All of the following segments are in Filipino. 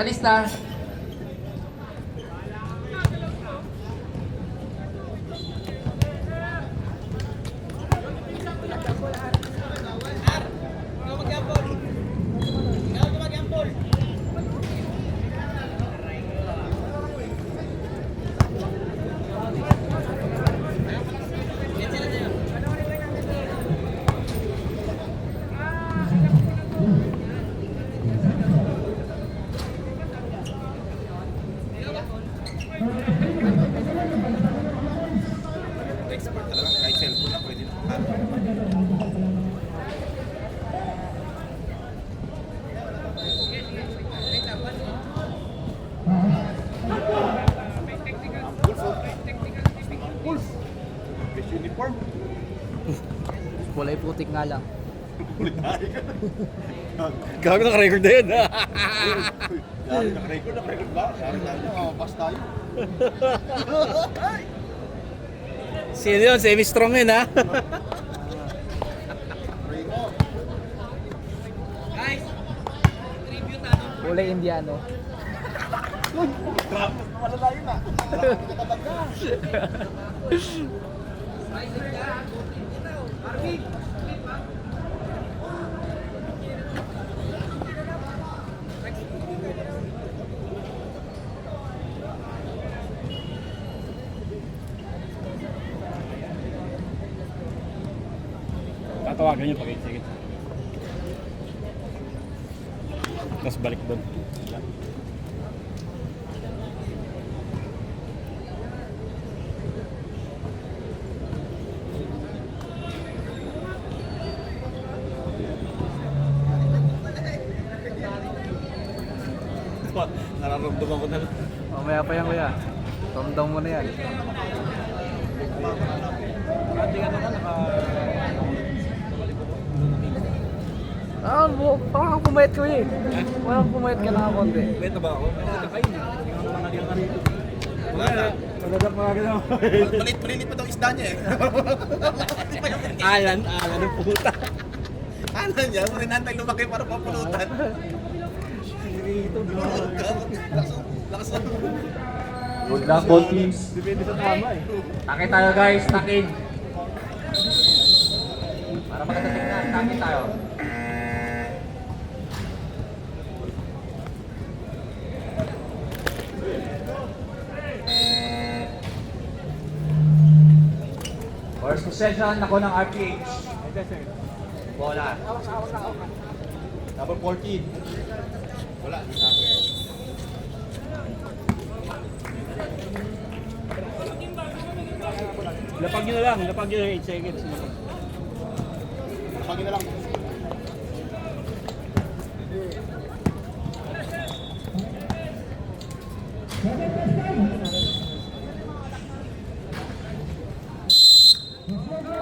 palista. Expert talaga. Kahit cellphone lang, pwede na. Fish uniform. Kulay putik nga lang. Ulit tayo. Gago naka-record na yun. Dami naka-record ba? Dami tayo. Pass tayo. Sino yun? Semi-strong yun ha? Kulay Indiano. Grabe, malala yun ah. Marami ka talaga. Tatawagan nyo pag sige. Tapos balik doon. Nararamdaman ko na lang. Mamaya pa yan kuya. Tomdong mo na yan. Ah, parang pumayat ko eh. Parang pumayat ka na konti. Beta ba ako? Nakakain eh. Wala na. Pagdadap mga gano'n. Malit pa daw isda niya eh. Alan ng puta. Ano niya? Rinantay lumaki para papulutan. Lakas na. Good luck, both teams. Depende sa tama eh. Takin tayo guys, takin. Para maganda tingnan, takin tayo. First possession, ako ng RPH. Bola. Number 14. Wala. Lapag nyo na lang. Lapag nyo na 8 seconds. Pagin na lang.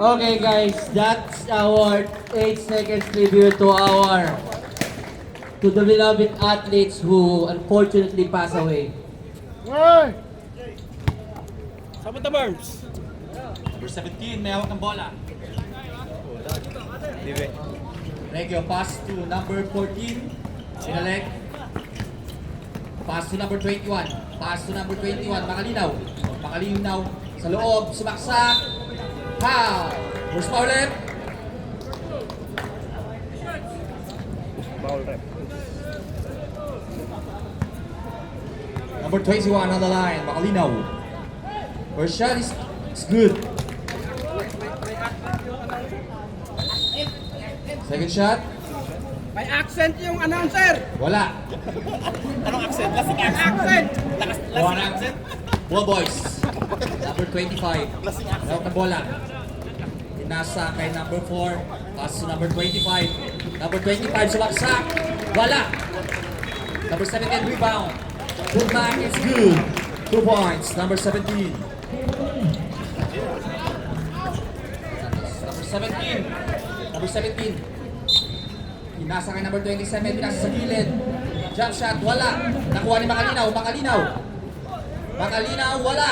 Okay guys, that's our 8 seconds tribute to the beloved athletes who unfortunately passed away. Samantha Burns. Number 17, may hawak ng bola. Dibe. Regio, pass to number 14, Sinalek. Pass to number 21, pass to number 21, Makalinaw, sa loob, sumaksak. Pow! First foul left. Bawal rep. Number 21 on the line, Makalinaw. First shot is good. Second shot, May accent yung announcer! wala. Anong accent? Lasing accent. One accent. Ball boys. Number 25. Hawak ng bola. Tinasa kay number 4. Pass to number 25. Number 25 sumaksak. Wala. Number 17 rebound. Put back is good. 2 points. Number 17. Number 17. Tinasa kay number 27. Tinasa sa gilid. Jump shot. Wala. Nakuha ni Makalinaw. Wala.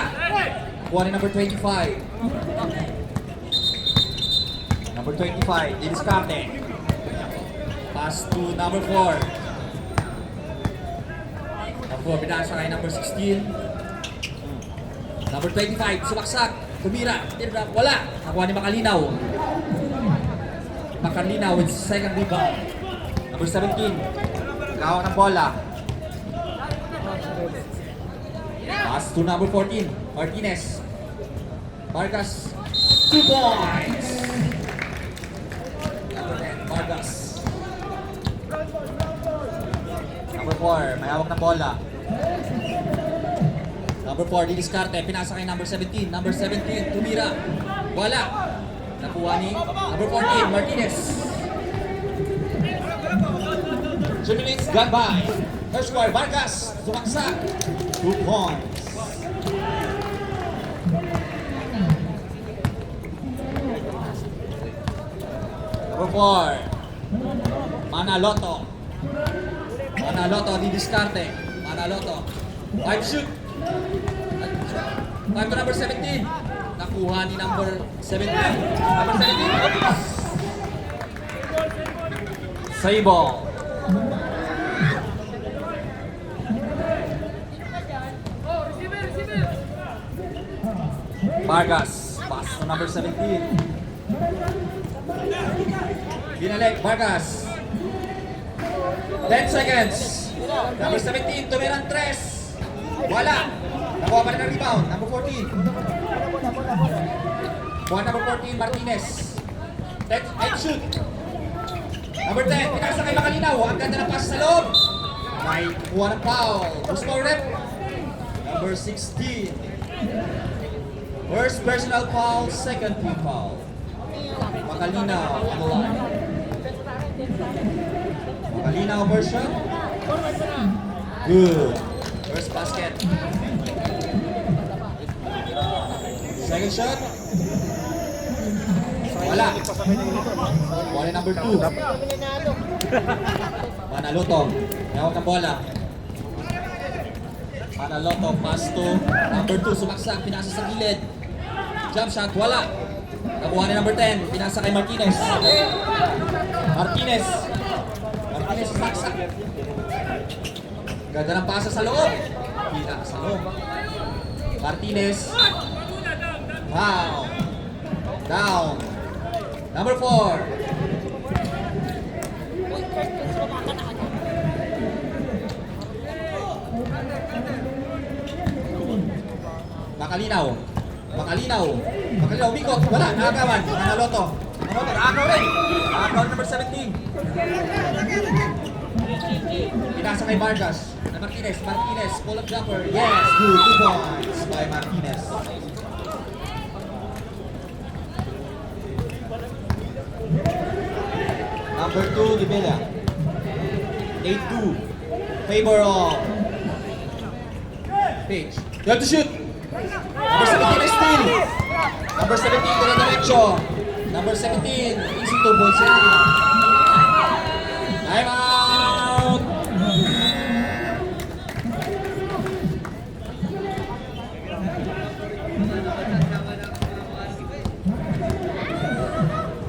Nakuha ni number 25. Number 25, Diniscarte. Pass to number 4. Number 4, pinasa kay number 16. Number 25, sumaksak. Tumira. Tira, wala. Nakuha ni Makalinaw. Makalinaw with second rebound. Number 17, gawak ng bola. Pass to number 14, Martinez. Vargas, 2 points. Number 10, Vargas. Number 4, may hawak ng bola. Number 4, didiskarte, pinasa kay number 17. Number 17, tumira. Wala. Nakuha ni number 14, Martinez. 2 minutes gone by. First score, Vargas, sumaksak. 2 points. Number 4, Manaloto. Manaloto, didiskarte. Manaloto. 5 shoot. 5 to number 17. Nakuha ni number 17. Number 17. Oops. Save ball. Vargas. Pass to number 17. Binalik. Vargas. 10 seconds. Number 17. Tumirang 3. Wala. Nakuha pa rin ang rebound. Number 14. Kuha number 14, Martinez. 10 shoot. Number 10, pinasa kay Makalinaw. Ang ganda ng pass sa loob. May kuha ng foul. Who's more rep? Number 16. First personal foul, second team foul. Makalinaw on the line. Makalinaw version. Good. First basket. Second shot. Wala. Bola number 2. Manaloto. Hawak ng bola. Manaloto. Pass to number 2. Sumaksak. Pinasa sa gilid. Jump shot. Wala. Nakuha ni number 10. Pinasa kay Martinez. Martinez. Martinez sumaksak. Ganda ng pasa sa loob. Pila sa loob. Martinez. Wow. Down. Number 4. Makalinaw. Makalinaw. Makalinaw. Umikot. Wala. Nakagawan. Manaloto. Manaloto. Nakagaw rin. Nakagaw number 17. Pinasa kay Vargas. Na Martinez. Martinez. Pull up jumper. Yes. Good. 2 points by Martinez. Number 2, Dibela. 8-2. Favor of Page. You have to shoot. Number 17 is steal. Number 17, dire-diretso. Number 17, easy 2 points. Time out.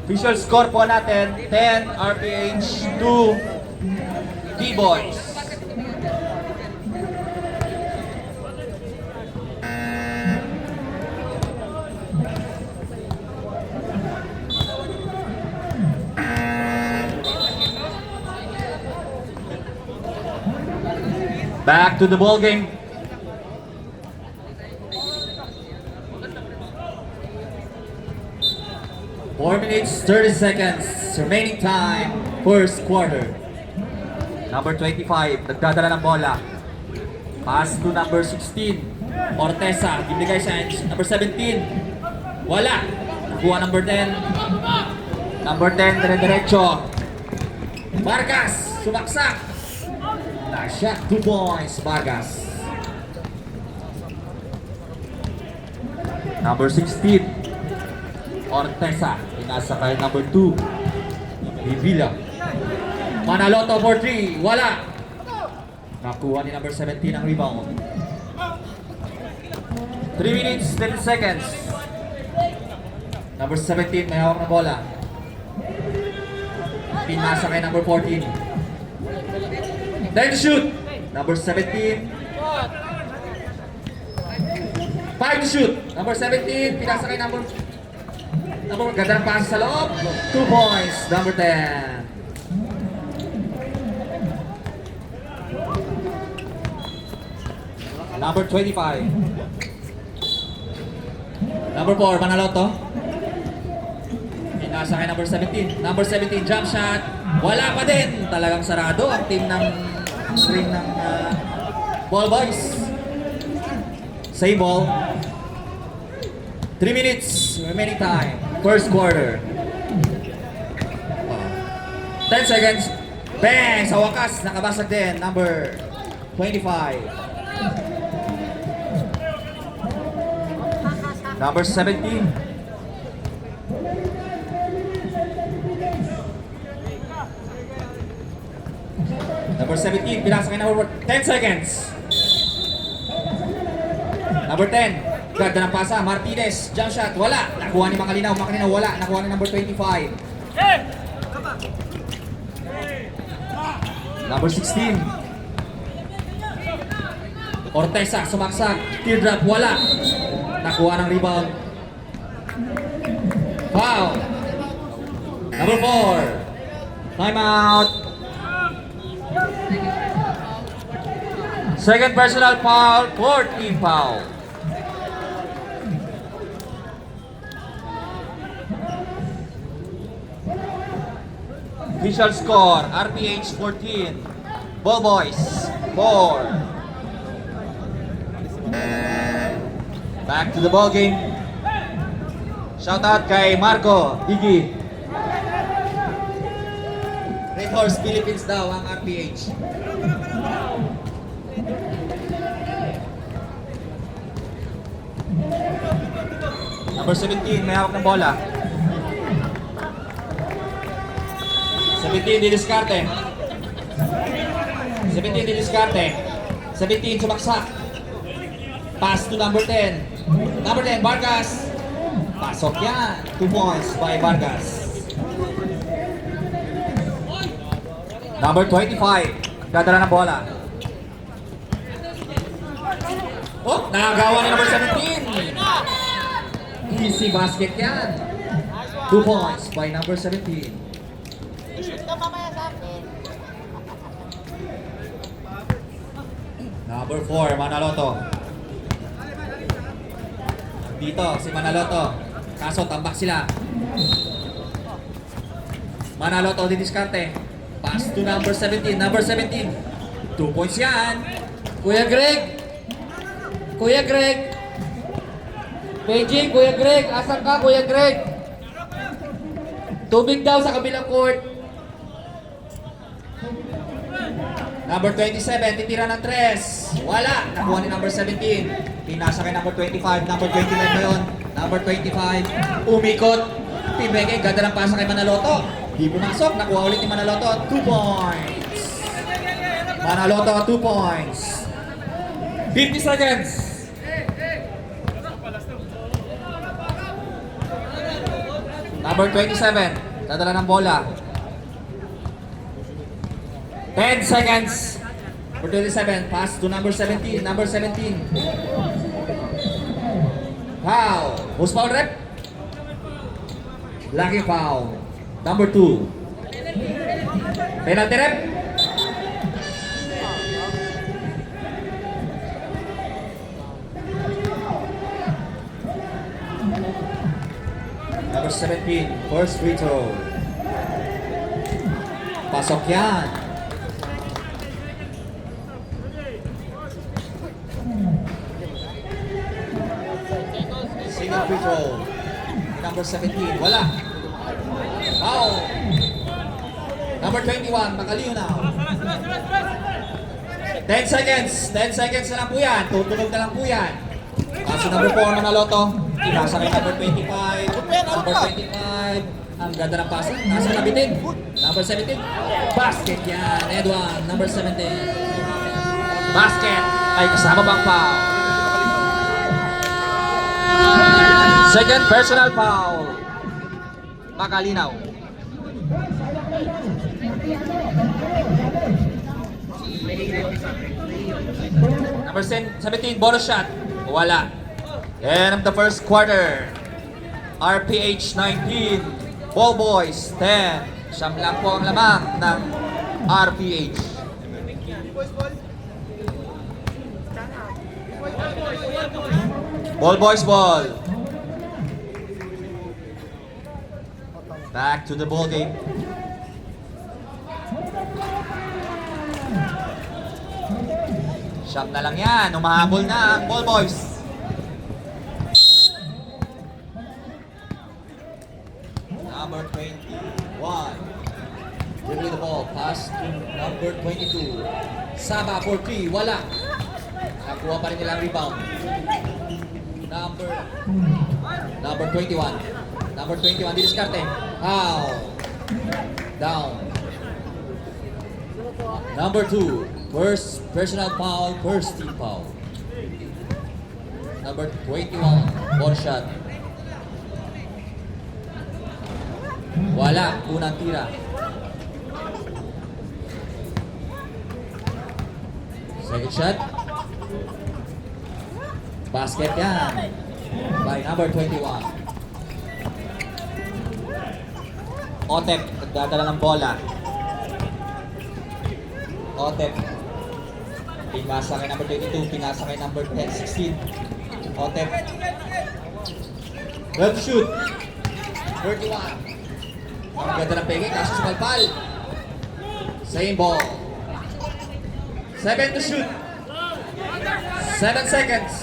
Official score po natin, 10 RPH, 2 D-Boys. Back to the ball game. Four minutes, 30 seconds. Remaining time, first quarter. Number 25, nagdadala ng bola. Pass to number 16. Ortesa, bibigay sa number 17. Wala. Nakuha number 10. Number 10, dire-diretso. Vargas, sumaksak. Nice shot, 2 points, Vargas. Number 16, Ortesa. Pinasa kay number 2, Vivilla. Manaloto for 3, wala. Nakuha ni number 17 ang rebound. 3 minutes, 10 seconds. Number 17, may hawak na bola. Pinasa kay number 14. Then shoot! Number 17. 5 to shoot. Number 17. Pinasa kay number ganda ng pass sa loob. 2 points. Number 10. Number 25. Number 4, Manaloto. Pinasa kay number 17. Number 17, jump shot. Wala pa din. Talagang sarado ang team ng string ng Ball Boys. Same ball. 3 minutes remaining time. First quarter. 10 seconds. Bang! Sa wakas, nakabasag din. Number 25. Number 17. Number 17, pinasa kay number 10 seconds. Number 10, ganda ng pasa, Martinez, jump shot, wala. Nakuha ni Makalinaw, wala. Nakuha ni number 25. Number 16. Ortesa, sumaksak, teardrop, wala. Nakuha ng rebound. Foul. Number 4. Timeout. Second personal foul, fourth team foul. Official score, RPH 14, Ball Boys 4. Back to the ball game. Shout out kay Marco, Iggy. Red Horse Philippines daw ang RPH. Number 17, may hawak ng bola. 17, didiskarte. 17, didiskarte. 17, sumaksak. Pass to number 10. Number 10, Vargas. Pasok yan. 2 points by Vargas. Number 25, dadala ng bola. Oh, nakagawa ni number 17. Easy basket yan. 2 points by number 17. Number 4, Manaloto. Dito, si Manaloto. Kaso, tambak sila. Manaloto, didiskarte. Pass to number 17. Number 17. 2 points yan. Kuya Greg! Kuya Greg! Beijing, Kuya Greg! Asan ka, Kuya Greg? Tubig daw sa kabilang court. Number 27, titira ng 3. Wala. Nakuha ni number 17. Pinasa kay number 25. Number 29 na yun. Number 25. Umikot. Pibeke. Ganda ng pasa kay Manaloto. Di pumasok. Nakuha ulit ni Manaloto. 2 points. Manaloto, 2 points. 50 seconds. Number 27. Dadala ng bola. 10 seconds. Number 27. Pass to number 17. Number 17. Foul. Who's foul rep? Lucky foul. Number 2. Penalty rep. Number 17. First free throw. Pasok yan. Single free throw. Number 17. Wala. Foul. Number 21. Makaliw now. 10 seconds. 10 seconds na lang po yan. Tutunog na lang po yan. Kaso number 4 Manaloto. Pinasa kay number 25. Number 25. Ang ganda ng pasa. Nasa nabitin. Number 17. Basket yan. Edwan. Number 17. Basket. Ay kasama bang foul? Second personal foul. Makalinaw. Number 17, bonus shot. Wala. End of the first quarter. RPH 19, Ball Boys 10. Siyam lang po ang lamang ng RPH. Ball Boys ball. Back to the ball game. Siyam na lang yan. Umahabol na ang Ball Boys. Number 21. Bring the ball. Pass to number 22. Saba for 3. Wala. Nakuha pa rin nila ang rebound. Number 21. Number 21. Didiskarte. Foul. Down. Number 2. First personal foul, first team foul. Number 21, ball shot. Wala, unang tira. Second shot. Basket yan. By number 21. Otep, nagdadala ng bola. Otep. Pinasa kay number 22, pinasa kay number 10, 16. Otep. Well to shoot. 31. Ang ganda ng peke, kaso sumalpal. Same ball. 7 to shoot. 7 seconds.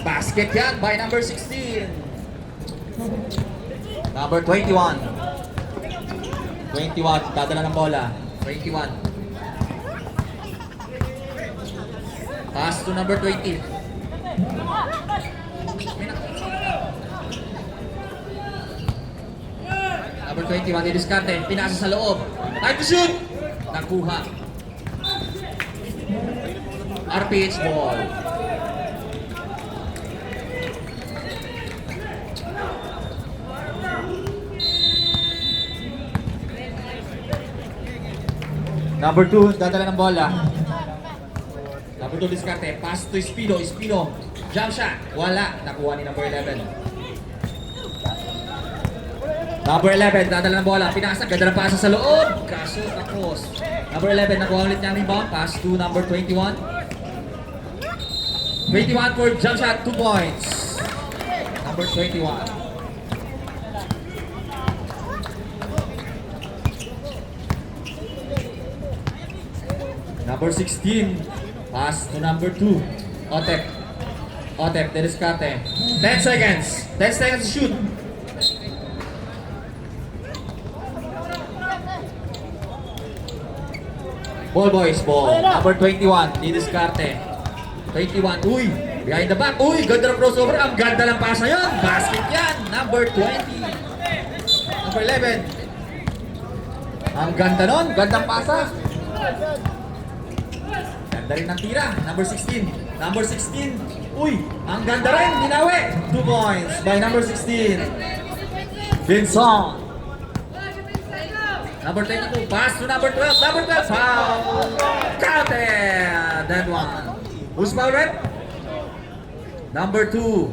Basket yan by number 16. Number 21. 21, dadala ng bola. 21. Pass to number 20. Number 21, didiskarte. Pinasa sa loob. Time to shoot! Nakuha. RPH ball. Number 2, dadala ng bola. Number 2, diskarte. Pass to Espino. Espino. Jump shot. Wala. Nakuha ni number 11. Number 11, dadala ng bola. Pinasa. Ganda ng pasa sa loob. Kaso, tapos. Number 11, nakuha ulit niya ang rebound. Pass to number 21. 21 for jump shot. 2 points. Number 21. Number 16, pass to number 2, Otep. Otep, didiskarte. 10 seconds. 10 seconds to shoot. Ball Boys ball. Number 21, didiskarte. 21, uy, behind the back. Uy, ganda ng crossover. Ang ganda ng pasa yun. Basket yan. Number 20. Number 11. Ang ganda nun. Gandang pasa. Ganda rin ng tira. Number 16. Number 16. Uy, ang ganda rin. Ginawi. 2 points by number 16. Vincent. Number 22. Pass to number 12. Number 12. Foul. Counted. That one. Who's foul red? Number 2.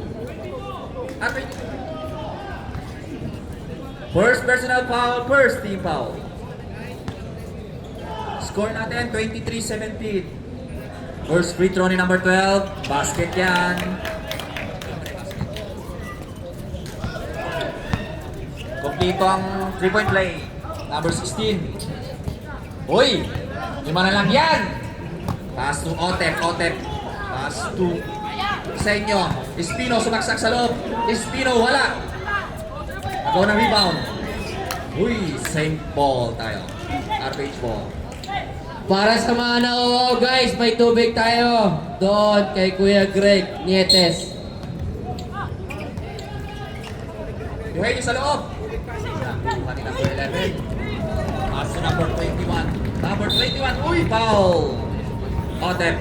First personal foul. First team foul. Score natin 23-17. First free throw ni number 12. Basket yan. Kompleto ang 3-point play. Number 16. Uy! 5 na lang yan. Pass to Otep. Otep. Pass to sa inyo. Espino sumaksak sa loob. Espino wala. Agaw ng rebound. Uy! Same ball tayo. RPH ball. Para sa mga nauuaw guys, may tubig tayo. Doon kay Kuya Greg Nietes. Buhay niyo sa loob. Nakuha ni number 11. Pass to number 21. Number 21. Uy! Foul! Otep.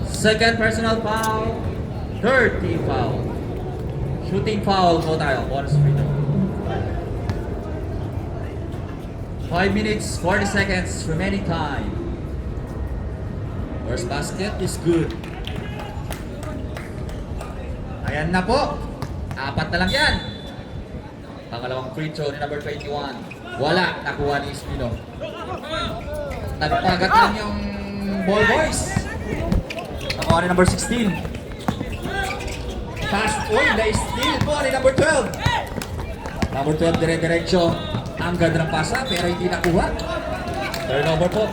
Second personal foul. Third team foul. Shooting foul po tayo. Bonus free throw. 5 minutes, 40 seconds remaining time. First basket is good. Ayan na po. 4 na lang yan. Pangalawang free throw ni number 21. Wala. Nakuha ni Espino. Nagpagat lang yung ball boys. Nakuha ni number 16. Pass. Uy, na-steal po ni number 12. Number 12 dire-diretso. Ang ganda ng pasa pero hindi nakuha. Turnover po.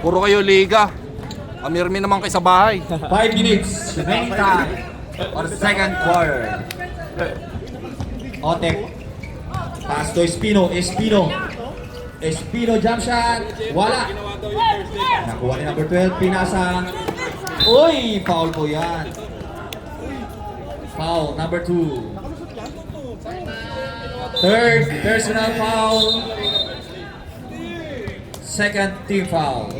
Puro kayo liga. Amirmi naman kayo sa bahay. 5 minutes remaining time for the second quarter. Otek. Pass to Espino. Espino jump shot. Wala. Nakuha ni number 12. Pinasa. Uy! Foul po yan. Foul number 2. Third personal foul. Second team foul.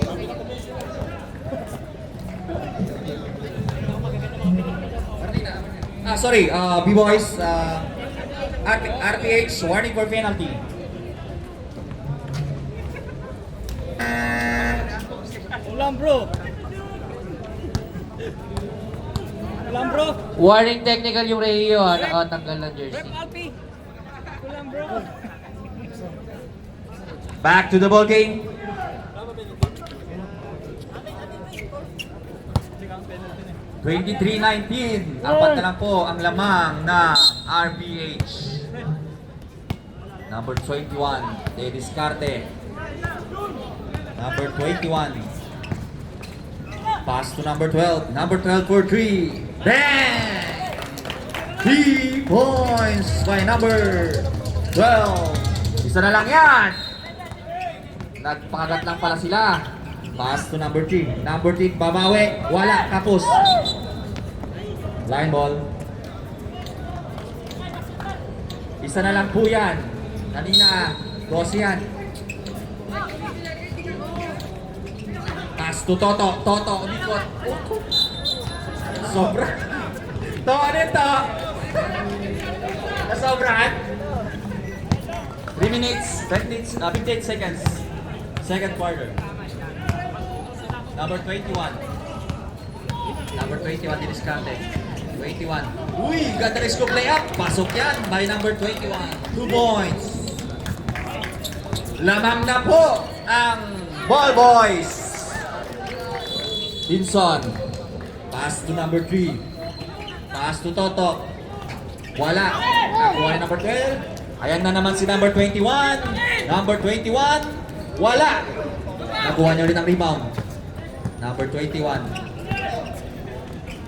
Sorry, B-Boys, RPH, warning for penalty. Ulam bro. Ulam bro. Warning technical yung Rehio ha, nakatanggal ng jersey. Rep Alpi. Ulam bro. Back to the ball game. (23-19). Apat na lang po ang lamang ng RPH. Number 21, De Discarte. Number 21. Pass to number 12. Number 12 for 3. Bang! 3 points by number 12. Isa na lang yan. Nagpakagat lang pala sila. Pass to number 3. Number 3, babawi. Wala, kapos. Line ball. Isa na lang po yan. Kanina, 12 yan. Pass to Toto. Toto, ulikot. Sobra. To, ano ito? Nasobrahan? 3 minutes, 58 seconds. Second quarter. Number 21. Number 21 din Discarte. 21. Uy, ganda rin scoop layup. Pasok yan by number 21. 2 points. Lamang na po ang Ball Boys. Vinson. Pass to number 3. Pass to Toto. Wala. Nakuha ni number 12. Ayan na naman si number 21. Number 21. Wala. Nakuha niya ulit ang rebound. Number 21.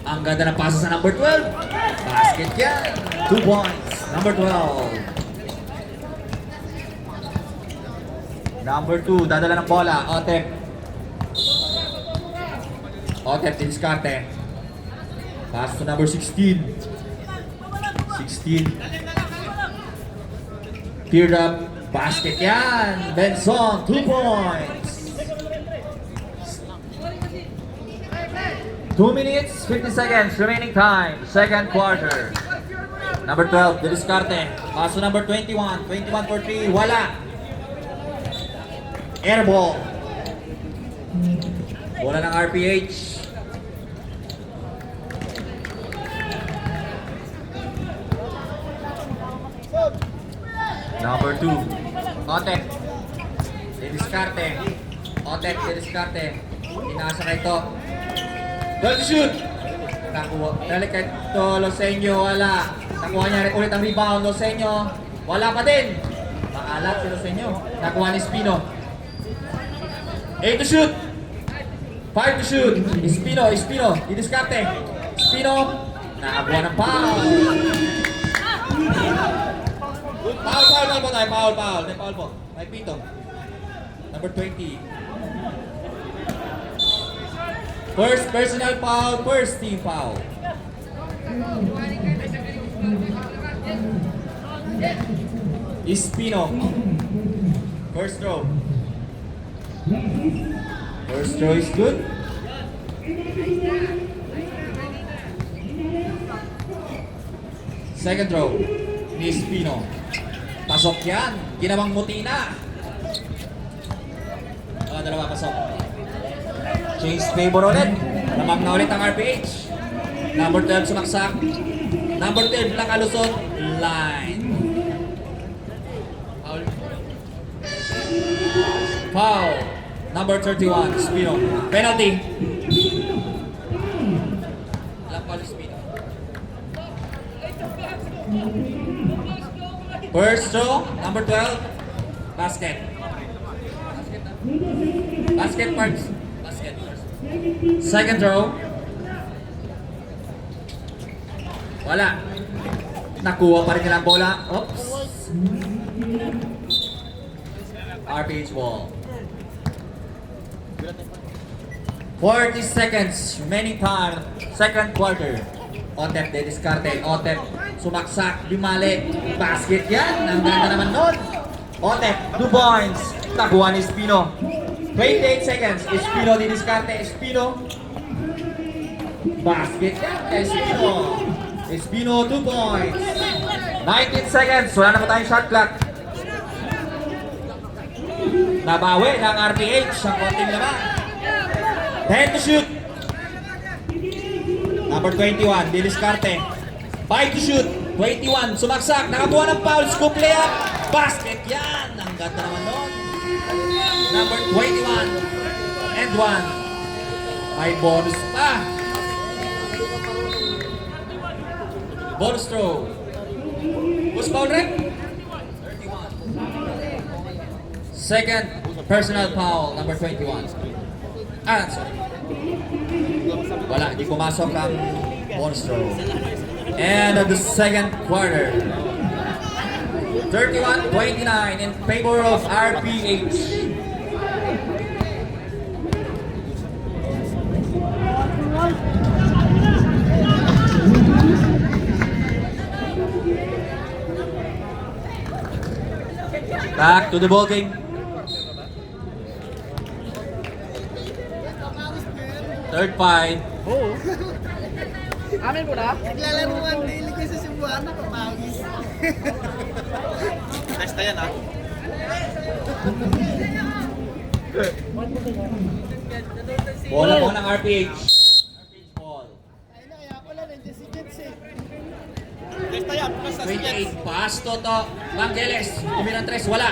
Ang ganda ng pasa sa number 12. Basket yan. 2 points. Number 12. Number 2. Dadala ng bola. Otep. Otep din Discarte. Pass to number 16. 16. Teared up. Basket yan. Benson. 2 points. 2 minutes, 50 seconds remaining time. Second quarter. Number 12, De Discarte. Pass to number 21. 21 for 3. Wala. Air ball. Bola ng RPH. Number 2. Otep. De Discarte. Otep, De Discarte. Inasa na ito. Don't shoot! Nakuha. Dali kay Losenyo, wala. Nakuha niya ulit ang rebound. Losenyo, wala pa din. Maalat si Losenyo. Nakuha ni Espino. 8 to shoot. 5 to shoot. Espino. Discarte. Espino. Nakakuha ng foul. Foul po tayo. Foul po. May pito. Number 20. First personal foul, first team foul. Espino. First throw. First throw is good. Second throw ni Espino. Pasok yan. Ginawang mutina. dalawa pasok. Change favor ulit. Lamang na ulit ang RPH. Number 12 sumaksak. Number 12 nakalusot. Line. Foul. Foul. Number 31, Espino. Penalty. Walang foul, Espino. First throw, number 12. Basket. Basket first. Basket first. Second throw. Wala. Nakuha pa rin nila ang bola. Oops. RPH ball. 40 seconds remaining time. Second quarter. Otep de diskarte. Otep sumaksak. Bimalik. Basket yan. Ang ganda naman nun. Otep. 2 points. Nakuha ni Espino. 28 seconds. Espino di diskarte. Espino. Basket yan. Espino. Espino 2 points. 19 seconds. Wala na pa tayong shot clock. Nabawi ng RPH ang konting laban. 10 to shoot. Number 21, Diliscarte. 5 to shoot. 21, sumaksak. Nakakuha ng foul. Scoop layup. Basket yan. Ang ganda naman nun. Number 21. And 1. May bonus pa. Bonus throw. Who's foul, Rick? 31. Second personal foul, number 21. Sorry. Wala, di pumasok ang bonus throw. And the second quarter. 31-29 in favor of RPH. Back to the ball game. Third five. Amin po na? Naglalaruan daily kayo sa Cebuana, pamawis. Testa yan ha. Bola po ng RPH. RPH ball. Ayun na, kaya pala, nandiyan si Jets eh. Testa yan. Basta si Jets. 28. Pass Toto. Vangelis. Tumirang 3. Wala.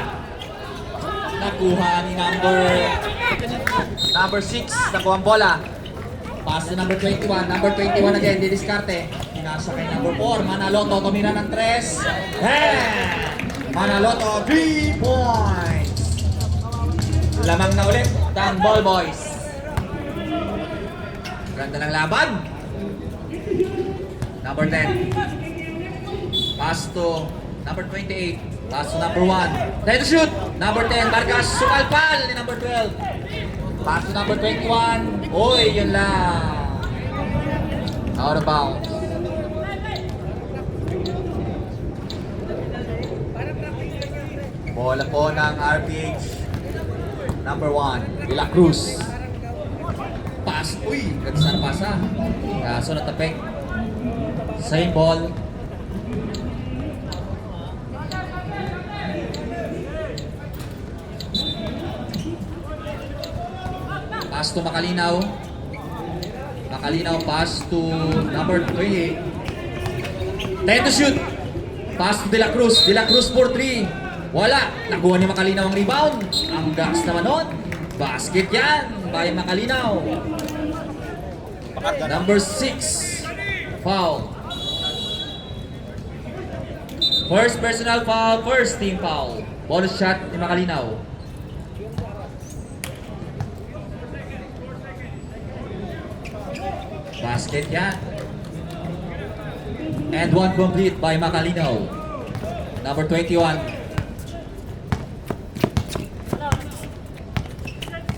Nakuha ni number 6. Nakuha ang bola. Pass to number 21. Number 21 again. Didiskarte. Pinasa kay number 4. Manaloto. Tumira ng 3. Manaloto. 3 points. Lamang na ulit. Ang ball boys. Ganda ng laban. Number 10. Pass to number 28. Pass to number 1. Try to shoot. Number 10. Vargas. Sumalpal ni number 12. Pass to number 21. Uy, yun lang. Out of bounds. Bola po ng RPH. Number 1. De La Cruz. Pass. Uy, ganda sana pasa. Kaso natapik. Same ball. Pass to Makalinaw. Makalinaw pass to number 28. 10 to shoot. Pass to De La Cruz. De La Cruz for 3. Wala. Nakuha ni Makalinaw ang rebound. Ang gax naman nun. Basket yan by Makalinaw. Number 6. Foul. First personal foul. First team foul. Bonus shot ni Makalinaw. Basket yan. And 1 complete by Makalinaw. Number 21.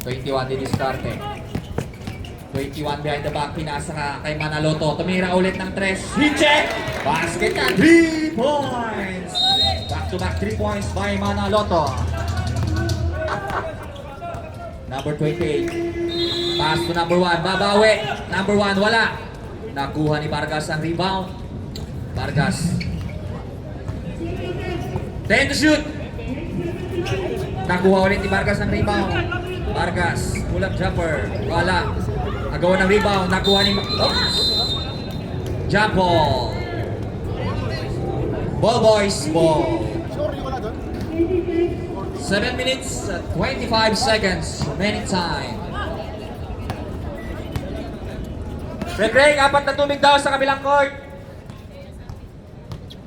21 din diskarte. 21 behind the back. Pinasa ka kay Manaloto. Tumira ulit ng 3. Hit-check! Basket yan. 3 points! Back-to-back 3 points by Manaloto. Number 28. Pass to number 1. Babawi. Number 1. Wala. Nakuha ni Vargas ang rebound. Vargas. 10 to shoot. Nakuha ulit ni Vargas ang rebound. Vargas, pull-up jumper. Wala. Agawan ng rebound. Nakuha ni... Oh. Jump ball. Ball boys, ball. Sorry, wala doon. 7 minutes, 25 seconds. Remaining time. Greg, apat na tubig daw sa kabilang court.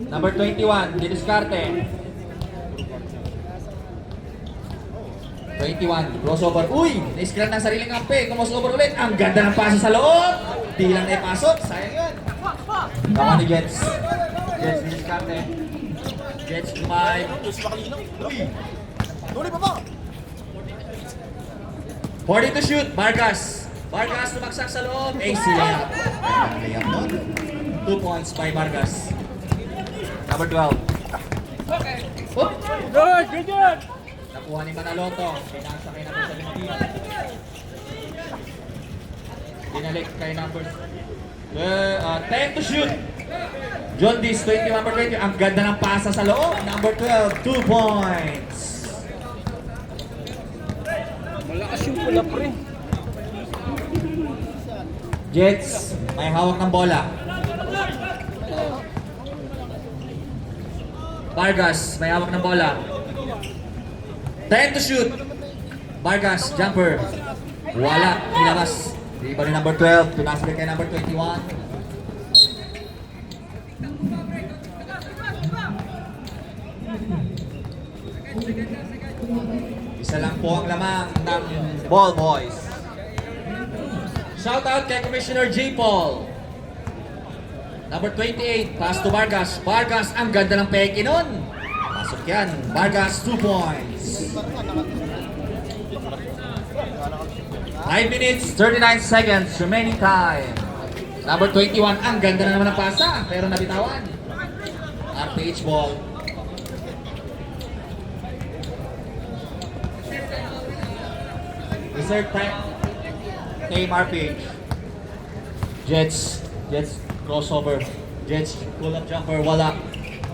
Number 21, didiskarte. 21, crossover. Uy! Na-screen ng sariling kampe. Crossover ulit. Ang ganda ng pasa sa loob. Di lang naipasok. Sayang yun. Tama ni Jets. Jets, didiskarte. Jets, kumain. Gusto makalinaw. Uy! Tuloy pa ba? 40 to shoot. Vargas. Vargas tumaksak sa loob. AC layup. Layup nun. 2 points by Vargas. Number 12. Oh! Good! Nakuha ni Manaloto. Pinasa kay number 17. Dinalik kay number 10 to shoot. John Dees, 20, number 20. Ang ganda ng pasa sa loob. Number 12, 2 points. Malakas yung pula pre. Jets, may hawak ng bola. Vargas, may hawak ng bola. 10 to shoot. Vargas, jumper. Wala, nilabas. Di ba ni number 12, tunas kay number 21. Isa lang po ang lamang ng Ball Boys. Shout out kay Commissioner J. Paul. Number 28, pass to Vargas. Vargas, ang ganda ng peke nun. Pasok yan. Vargas, 2 points. 5 minutes, 39 seconds remaining time. Number 21, ang ganda na naman ng pasa, pero nabitawan. RPH ball. Reserve time. Team RPH. Jets crossover. Jets pull-up jumper, wala.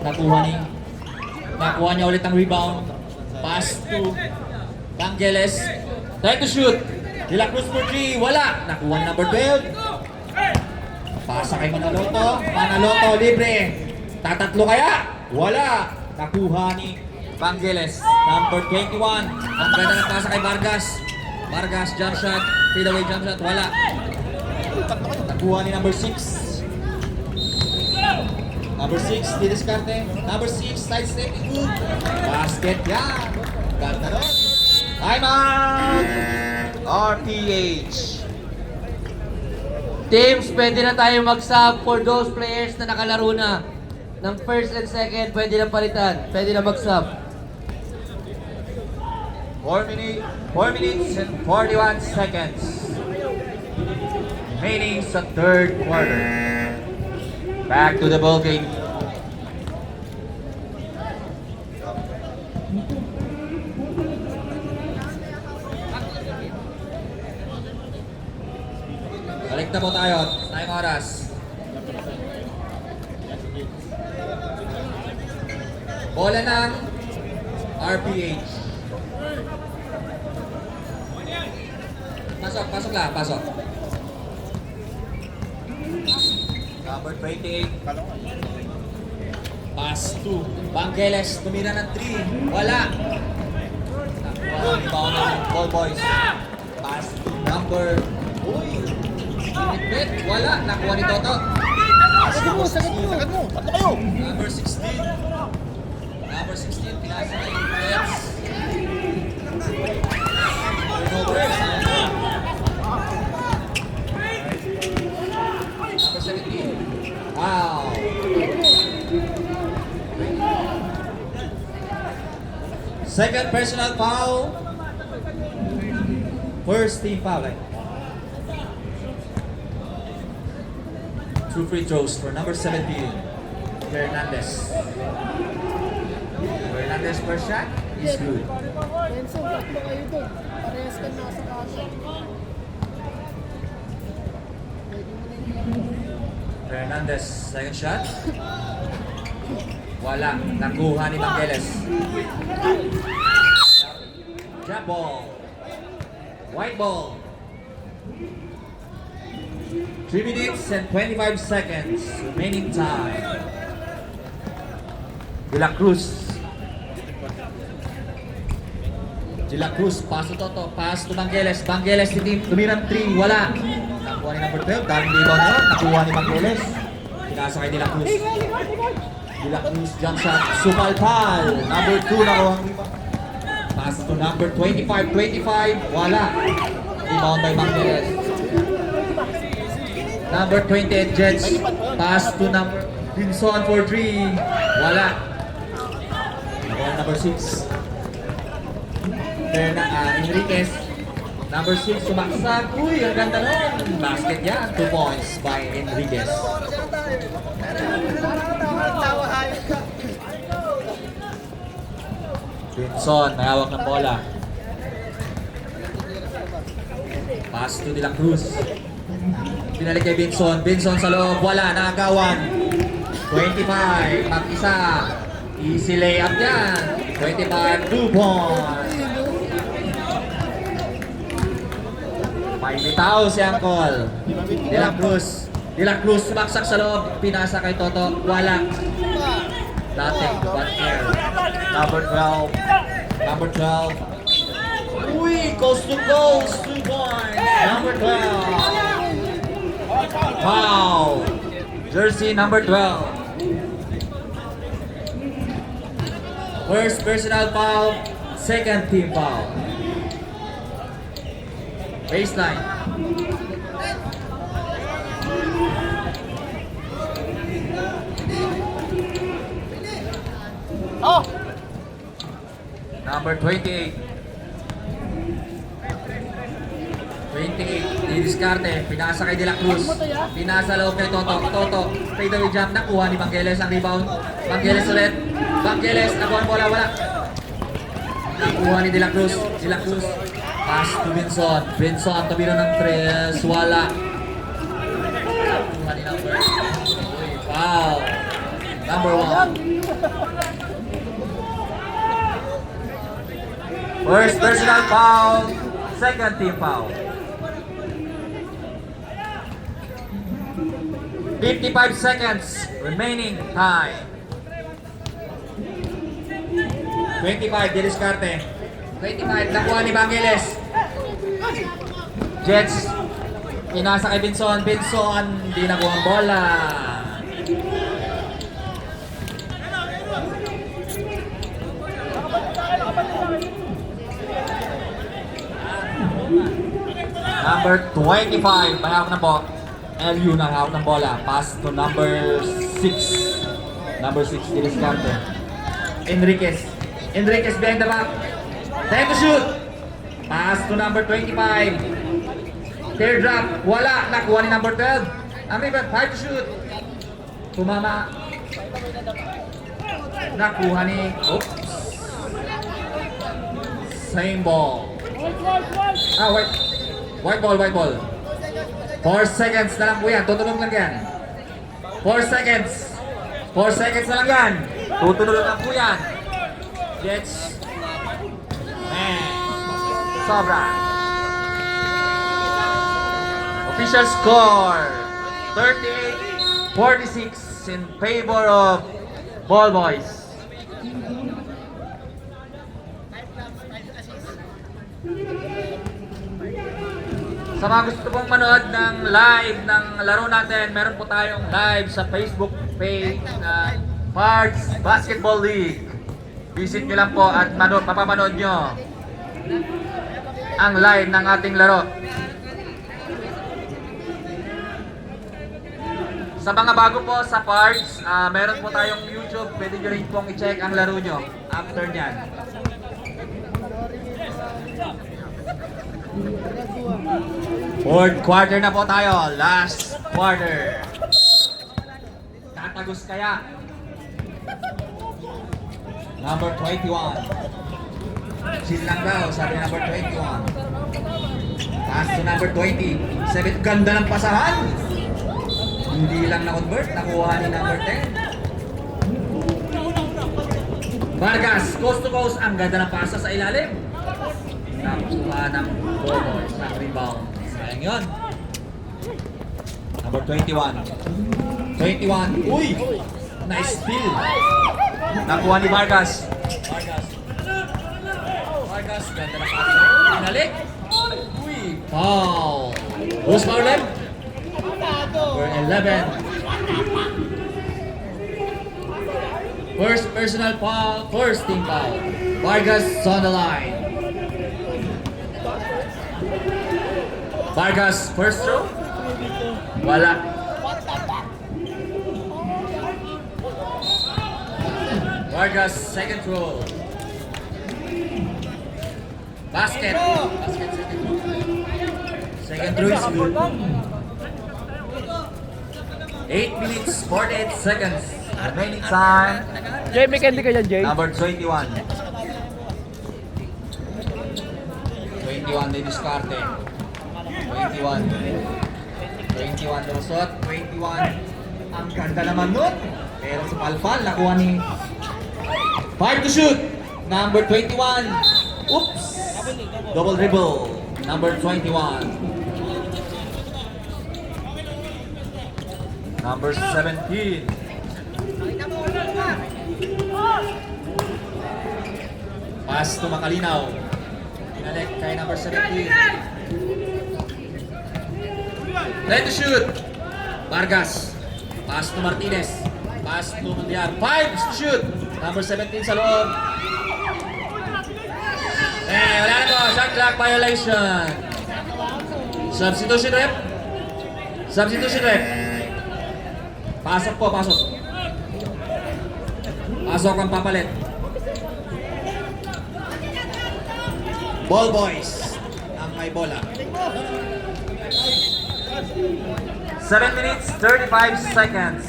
Nakuha niya ulit ang rebound. Pass to Vangelis. Try to shoot. De La Cruz for 3, wala. Nakuha ni number 12. Pasa kay Manaloto. Manaloto libre. Tatatlo kaya? Wala. Nakuha ni Vangelis. Number 21. Ang ganda ng pasa kay Vargas. Vargas jump shot. Fade away jump shot. Wala. Nakuha ni number 6. Number 6, didiskarte. Number 6, side stepping hook. Basket yan. Ganda nun. Time out! RPH. Teams, pwede na tayo mag-sub for those players na nakalaro na. Ng first and second, pwede na palitan. Pwede na mag-sub. 4 minutes and 41 seconds. Remaining sa third quarter. Back to the ball game. Balik na po tayo. Tayong oras. Bola ng RPH. Pasok lang, pasok. Number 28. Pass to Vangelis. Tumira ng 3. Wala. Nakuha ni Bao ng Ball Boys. Pass to number... Uy! Init-bit. Wala. Nakuha ni Toto. Pass to Sagad mo! Tatlo kayo! number 16. Number 16. Pinasa na yung Jets. Turnover. Number 17. Wow. Second personal foul. First team foul. Two free throws for number 17. Fernandez. Fernandez first shot is good. Benson, tatlo kayo doon. Parehas ka nasa kaso. Fernandez, second shot. Wala. Nakuha ni Vangelis. Jump ball. White ball. 3 minutes and 25 seconds remaining time. De La Cruz. De La Cruz, pass to Toto, pass to Bangeles. Bangeles, tumirang 3, wala. Nakuha ni number 12, daming rebound yun. Nakuha ni Bangeles. Pinasa kay De La Cruz. De La Cruz, jump shot, Supalpal. Number 2, nakuha ang rebound. Pass to number 25, wala. Rebound by Bangeles. Number 28, Jets. Pass to number Vinson for 3, wala. Nakuha number 6. Enriquez. Number 6, sumaksak. Uy, ang ganda nun. Basket yan. 2 points by Enriquez. Vinson, may hawak ng bola. Pass to De La Cruz. Pinalik kay Vinson. Vinson sa loob. Wala, nakagawan. 25, mag-isa. Easy layup yan. 25, 2 points. May bitaw si Angkol. De La Cruz. De La Cruz sumaksak sa loob. Pinasa kay Toto. Wala. Nothing but air. Number 12. Number 12. Uy, coast to coast. 2 points. Number 12. Wow. Jersey number 12. First personal foul. Second team foul. Baseline. Oh! Number 28. 28. Didiskarte. Pinasa kay De La Cruz. Pinasa loob kay Toto. Toto. Fade away jump. Nakuha ni Bangeles ang rebound. Bangeles ulit. Bangeles. Nakuha ang bola. Wala. Nakuha ni De La Cruz. De La Cruz. Pass to Vinson. Vinson. Tumira ng 3. Wala. Nakuha ni number. Uy, foul. Number 1. First personal foul. Second team foul. 55 seconds remaining time. 25, Diliscarte. 25, nakuha ni Bangeles. Jets, pinasa kay Vinson. Vinson, hindi nakuha ang bola. Number 25, may hawak na po. LU na hawak ng bola. Pass to number 6. Number 6, Diliscarte. Enriquez. Enriquez behind the back. Time to shoot. Pass to number 25. Teardrop. Wala. Nakuha ni number 12. Ang rebound. 5 to shoot. Tumama. Nakuha ni... Oops. Same ball. Ah, white ball. 4 seconds na lang po yan. Tutulog lang yan. 4 seconds. 4 seconds na lang yan. Tutulog lang po yan. Jets. Man. Sobra. Official score. 38-46 in favor of Ball Boys. Sa mga gusto pong manood ng live ng laro natin, meron po tayong live sa Facebook page na Pards Basketball League. Visit nyo lang po at mapapanood nyo ang live ng ating laro. Sa mga bago po sa Pards, meron po tayong YouTube. Pwede nyo rin pong i-check ang laro nyo after nyan. Fourth quarter na po tayo. Last quarter. Tatagos kaya. Number 21. Chill lang daw, sabi ni number 21. Pass to number 20. Ganda ng pasahan. Hindi lang na-convert. Nakuha ni number 10. Vargas, coast to coast. Ang ganda ng pasa sa ilalim. Nakuha ng Ball Boys. Sayang yun. Number 21. 21. Uy! Nice steal. Nakuha ni Vargas. Vargas, ganda na pass. Pinalik. Uy! Foul. Who's foul left? Number 11. First personal foul, first team foul. Vargas on the line. Vargas, first throw. Wala. Vargas, second throw. Basket. Basket, second throw. Second throw is good. 8 minutes, 48 seconds. Remaining time. Jay, may candy ka dyan, Jay. Number 21. 21 din diskarte. 21. 21 lusot. 21. Ang ganda naman nun. Pero sa Palpal, nakuha ni 5 to shoot. Number 21. Oops. Double dribble. Number 21. Number 17. Pass to Makalinaw. Pinalik kay number 17. Ready to shoot. Vargas. Pass to Martinez. Pass to Mundial. 5 to shoot. Number 17 sa loob. Wala na to. Shot clock violation. Substitution rep. Substitution rep. Pasok po, pasok. Pasok ang papalit. Ball boys ang may bola. 7 minutes, 35 seconds.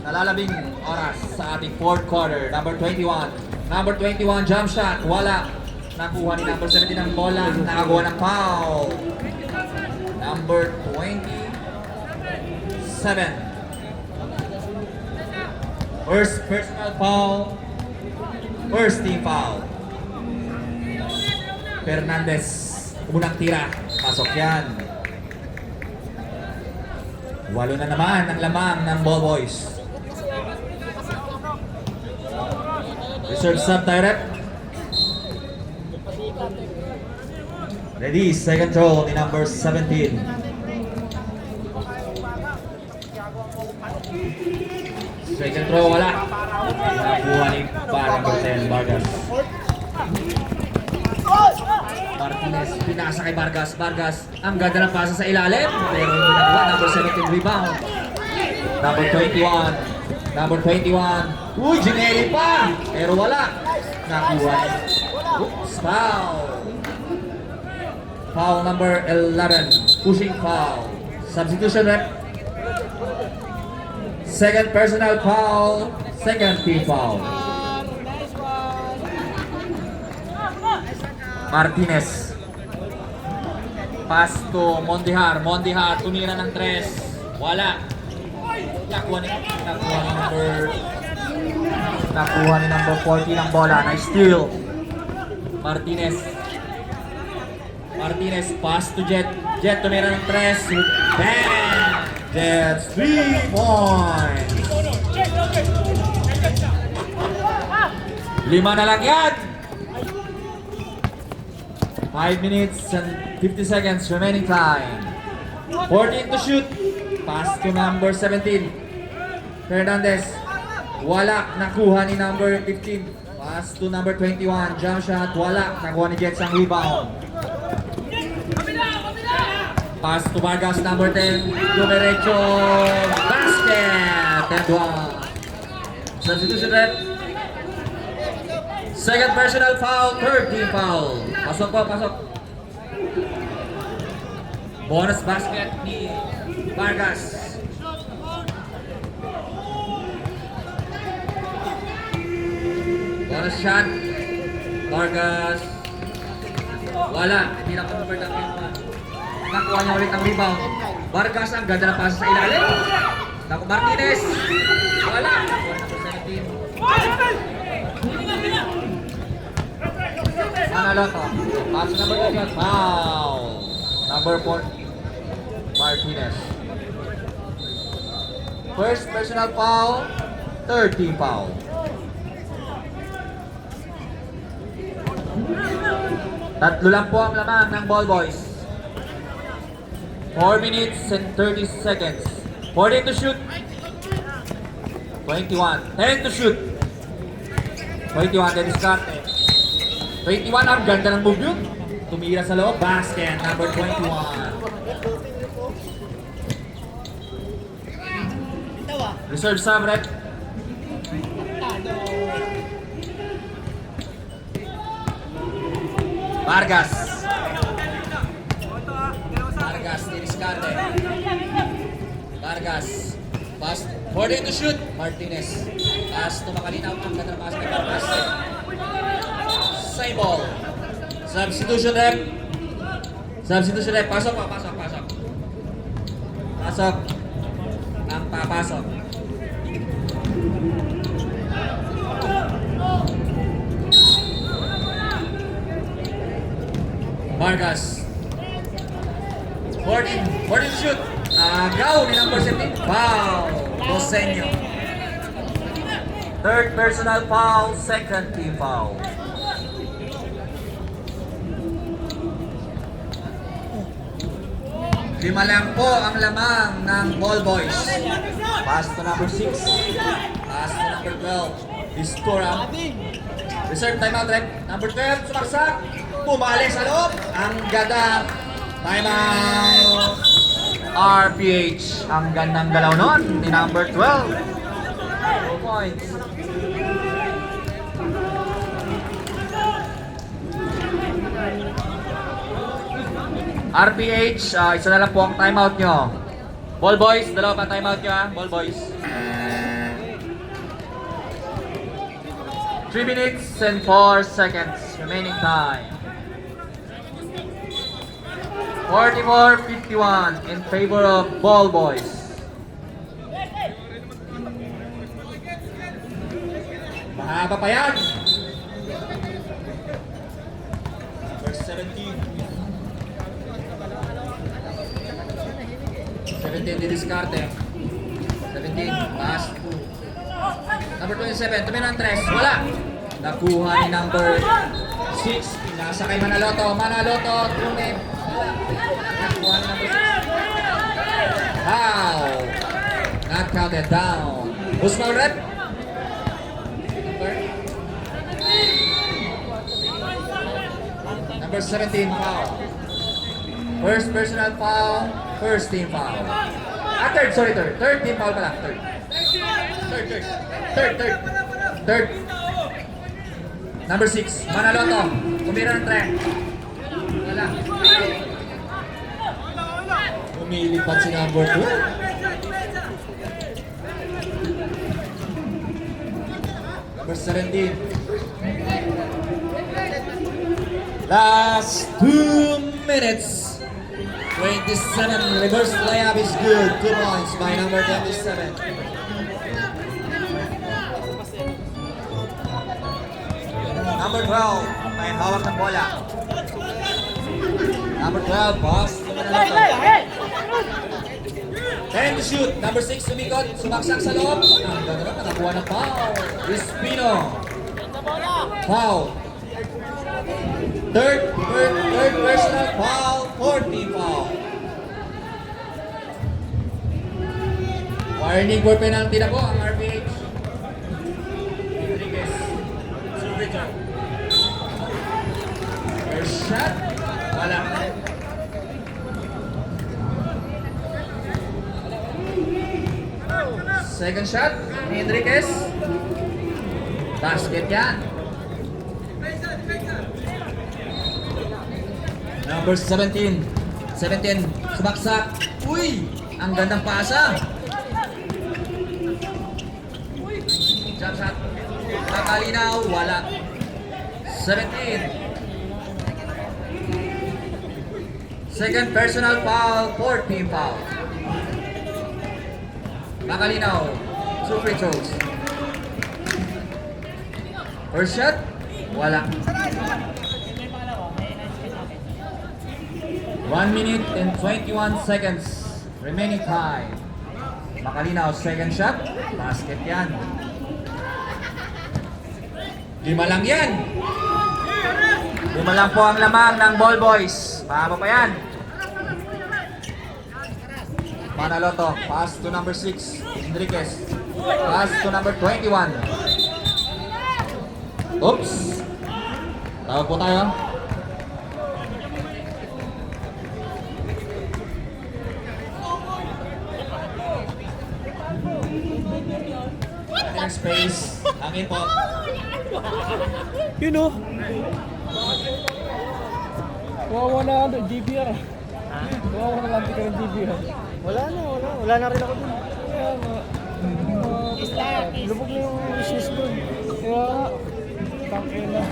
Nalalabing oras sa ating fourth quarter. Number 21. Number 21, jump shot. Wala. Nakuha ni number 17 ang bola. Nakakuha ng foul. Number 27. First personal foul. First team foul. Fernandez. Unang tira. Pasok yan. 8 na naman ang lamang ng ball boys. Reserve sub direct. Ready, second throw ni number 17. Second throw, wala. Nakuha ni number 10, Vargas. Martinez, pinasa kay Vargas. Vargas, ang ganda ng pasa sa ilalim. Pero hindi nakuha, number 17 rebound. Number 21. Number 21. Uy, Ginelli pa! Pero wala. Nakuha. Oops, foul. Foul number 11. Pushing foul. Substitution rep. Second personal foul. Second team foul. Martinez. Pass to Mondihar. Mondihar, tumira ng 3. Wala. Nakuha ni number 40 ng bola. Nice steal. Martinez. Martinez, pass to Jet. Jet, tumira ng 3. Bam! Jet, 3 points. 5 na lang yan. 5 minutes and 50 seconds remaining time. 14 to shoot. Pass to number 17. Fernandez. Wala. Nakuha ni number 15. Pass to number 21. Jump shot. Wala. Nakuha ni Jets ang rebound. Pass to Vargas, number 10. Dumiretso. Basket. 10-1. Substitution rep. Second personal foul, third team foul. Pasok po, pasok. Bonus basket ni Vargas. Bonus shot. Vargas. Wala, hindi na convert ang rebound. Nakuha niya ulit ang rebound. Vargas, ang ganda ng pasa sa ilalim. Naku, Martinez. Wala. Nakuha number 17. Manalo to. Pass number 2. Foul. Number 4. Martinez. First personal foul, third team foul. Tatlo lang po ang laman ng ball boys. 4 minutes and 30 seconds. 14 to shoot. 21. 10 to shoot. 21, Dennis Carte. 21, ang ganda ng move yun. Tumira sa loob. Basket, number 21. Reserve sub, rep. Vargas. Vargas, Dennis Carte. Vargas. Pass. 40 to shoot. Martinez. Pass to Makalinaw. Ang ganda ng basket. Pass. Same ball. Substitution rep. Substitution rep. Pasok pa. Pasok. Pasok. Pasok. Ang papasok. Vargas. 14 to shoot. Agaw ni number 17. Foul. Rosenio. Third personal foul, second team foul. Lima lang po ang lamang ng ball boys. Pass to number 6. Pass to number 12. Restore ang reserve timeout rep. Number 12, sumaksak. Pumali sa loob. Ang ganda. Timeout. RPH. Ang gandang galaw nun ni number 12. 2 points. RPH, isa na lang po ang timeout nyo. Ball boys, dalawa pa timeout nyo ha. Ball boys. 3 minutes and 4 seconds remaining time. 44-51 in favor of ball boys. Mahaba pa yan. Number 17. 17 di diskarte. 17, pass to number 27, tumira ng 3, wala. Nakuha ni number 6, nasa kay Manaloto. Manaloto, tumip. Nakuha ni number 6. Wow! Not counted down. Usmal rep. Number 17, foul. First personal foul, first team foul. Third team foul pala. Third. Number 6, Manaloto. Tumira ng 3. Wala. Umilipat si number 2. Number 17. Last 2 minutes. 27, reverse layup is good. 2 points by number 27. Number 12, may hawak ng bola. Number 12, pass. 10 to shoot. Number 6, sumikot. Sumaksak sa loob. Ang ganda, nakakuha ng foul. Espino. Foul. Third personal foul, 40 foul. Warning for penalty na po ang RPH. Rodriguez. Silvito. First shot. Wala. Second shot ni Enriquez. Basket yan. Number 17. 17. Sumaksak. Uy! Ang gandang pasa. Jump shot. Makalinaw. Wala. 17. Second personal foul. 4 team foul. Makalinaw. 2 free throws. First shot. Wala. 1 minute and 21 seconds Remaining time. Makalinaw, second shot. Basket yan. 5 lang yan. 5 lang po ang lamang ng Ball Boys. Mahaba pa yan. Manaloto, pass to number 6. Enriquez. Pass to number 21. Oops. Tawag po tayo. Space. Hangin po. Yun o. Wawa na ano, GBR. Wawa na lang ka ng GBR. Wala na rin ako dun. Kaya nga. Lubog na yung business dun. Kaya nga. Tangin na.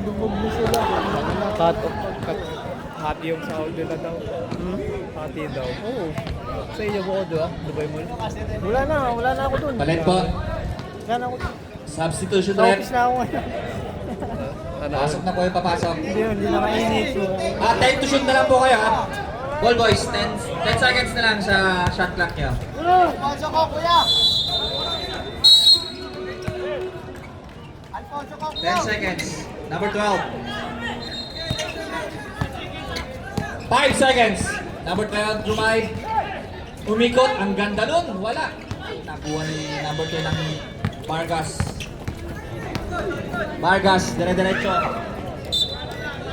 Lubog na sila. Cut off. Hati yung sahod nila daw. Hati daw. Oo. Sa inyo buko doon, Dubai Mall. Wala na ako dun. Palit po. Wala na ako dun. Substitution Sa rep. office na ako ngayon. Pasok na po yung papasok. Hindi na mainit. Time to shoot na lang po kayo ha. Ball boys, 10 seconds na lang sa shot clock nyo. Alfonso ko, kuya! Alfonso ko, 10 seconds. Number 12. 5 seconds. Number 12, Jumay. Umikot. Ang ganda nun. Wala. Nakuha ni number 10 ng Vargas. Vargas, dire-diretso.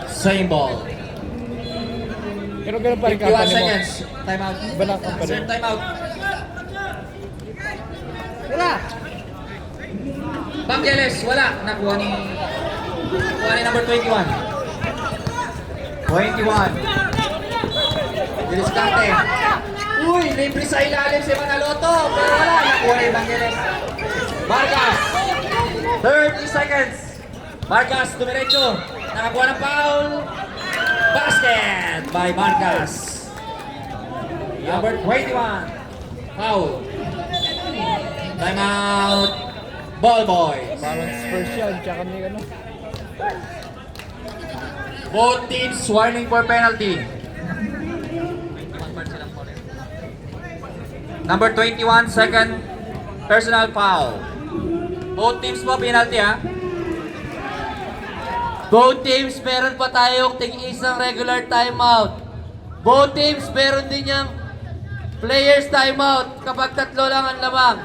Same ball. Pero ganun pa rin 51 company mo. seconds. Time out. Iba lang company. Sir, time out. Wala! Bangeles, wala. Nakuha ni number 21. 21. Diliskarte. Uy, libre sa ilalim si Manaloto. Pero wala. Nakuha ni Bangeles. Vargas. 30 seconds. Vargas, dumiretso. Nakakuha ng foul. Basket by Vargas. Number 21. Foul. Timeout. Ball boys. Parang Spurs yan, tsaka ni ano. Both teams warning for penalty. Number 21, second personal foul. Both teams po penalty ha. Both teams, meron pa tayong tig-isang regular timeout. Both teams, meron din yung players timeout kapag 3 lang ang lamang.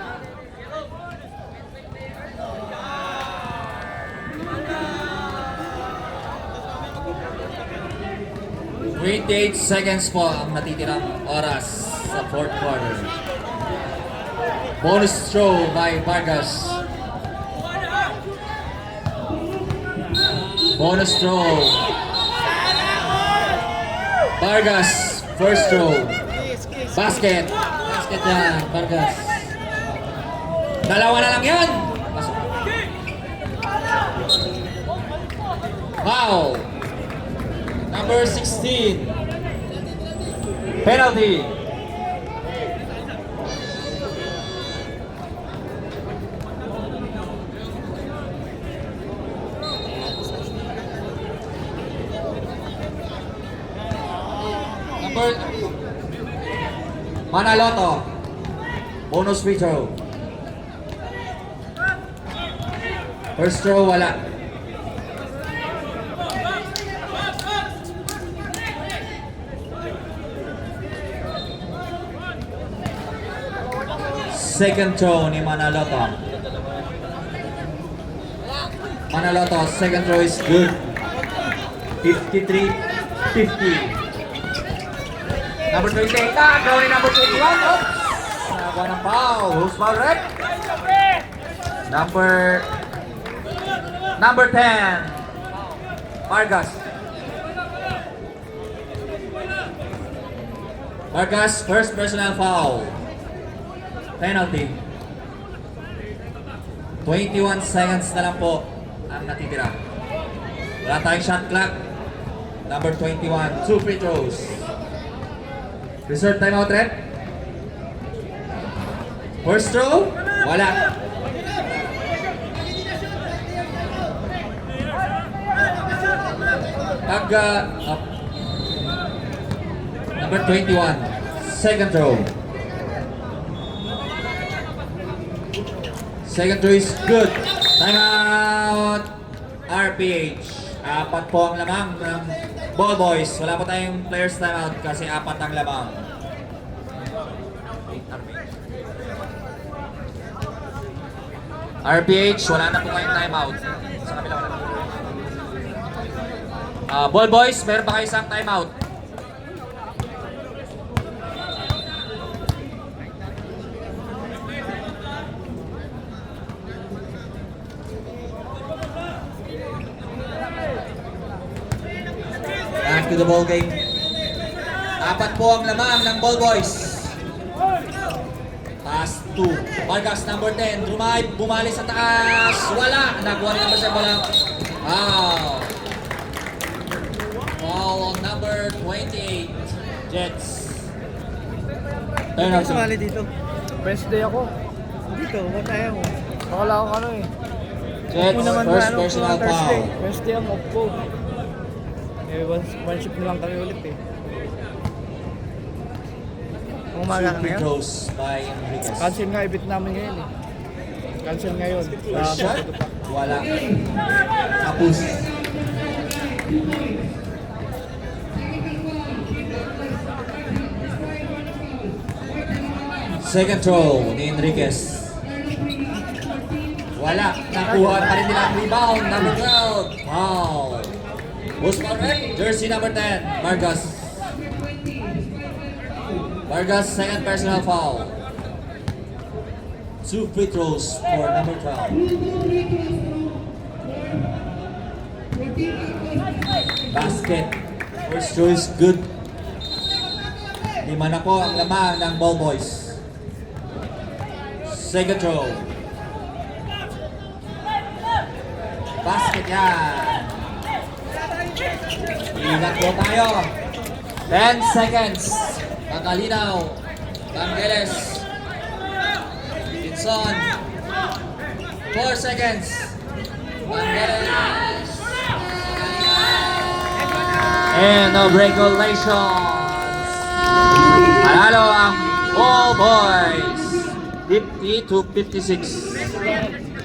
Eight seconds po ang natitirang oras sa fourth quarter. Bonus throw by Vargas. Bonus throw. Vargas, first throw. Basket. Basket yan, Vargas. Dalawa na lang yan. Pasok. Foul. Number 16. Penalty. Number Manaloto. Bonus free throw. First throw wala. Second throw ni Manaloto. Manaloto, second throw is good. 53-50. Number 28 na, throw ni number 21. Oops! Nakakuha ng foul. Who's foul red? Number 10. Vargas. Vargas, first personal foul. Penalty. 21 seconds na lang po ang natitira. Wala tayong shot clock. Number 21, 2 free throws. Reserve timeout, Red. First throw, wala. Number 21, second throw. Second throw is good. Timeout. RPH. Apat po ang lamang ng Ball Boys. Wala po tayong players timeout kasi apat ang lamang. RPH, wala na po kayong timeout. Sa kabila wala na. Ball Boys, meron pa kayo isang timeout. Back to the ball game. Apat po ang lamang ng Ball Boys. Pass to Vargas, number 10. Drive, bumalik sa taas. Wala. Nakuha ni number 7. Wala. Wow. Foul on number 28. Jets. Turn out. Sumali dito. Best day ako. Dito, mataya mo. Wala akong ano eh. Jets, first personal foul. Best day ang off ko. Eh, one shift na lang kami ulit eh. Ang umaga Two na free ngayon. throws by Enriquez. Cancel nga, ibit namin ngayon eh. Cancel ngayon. First shot. Wala. Kapus. Second throw ni Enriquez. Wala. Nakuha pa rin nila ang rebound. Number 12. Wow. Most correct. Jersey number 10. Vargas. Vargas, second personal foul. Two free throws for number 12. Basket. First choice, good. Lima na po ang lamang ng Ball Boys. Second throw. Basket yan. Ingat po tayo. 10 seconds. Kakalinaw. Bangeles. Kitson. 4 seconds. Bangeles. And of regulations. Panalo ang Ball Boys. 50 to 56.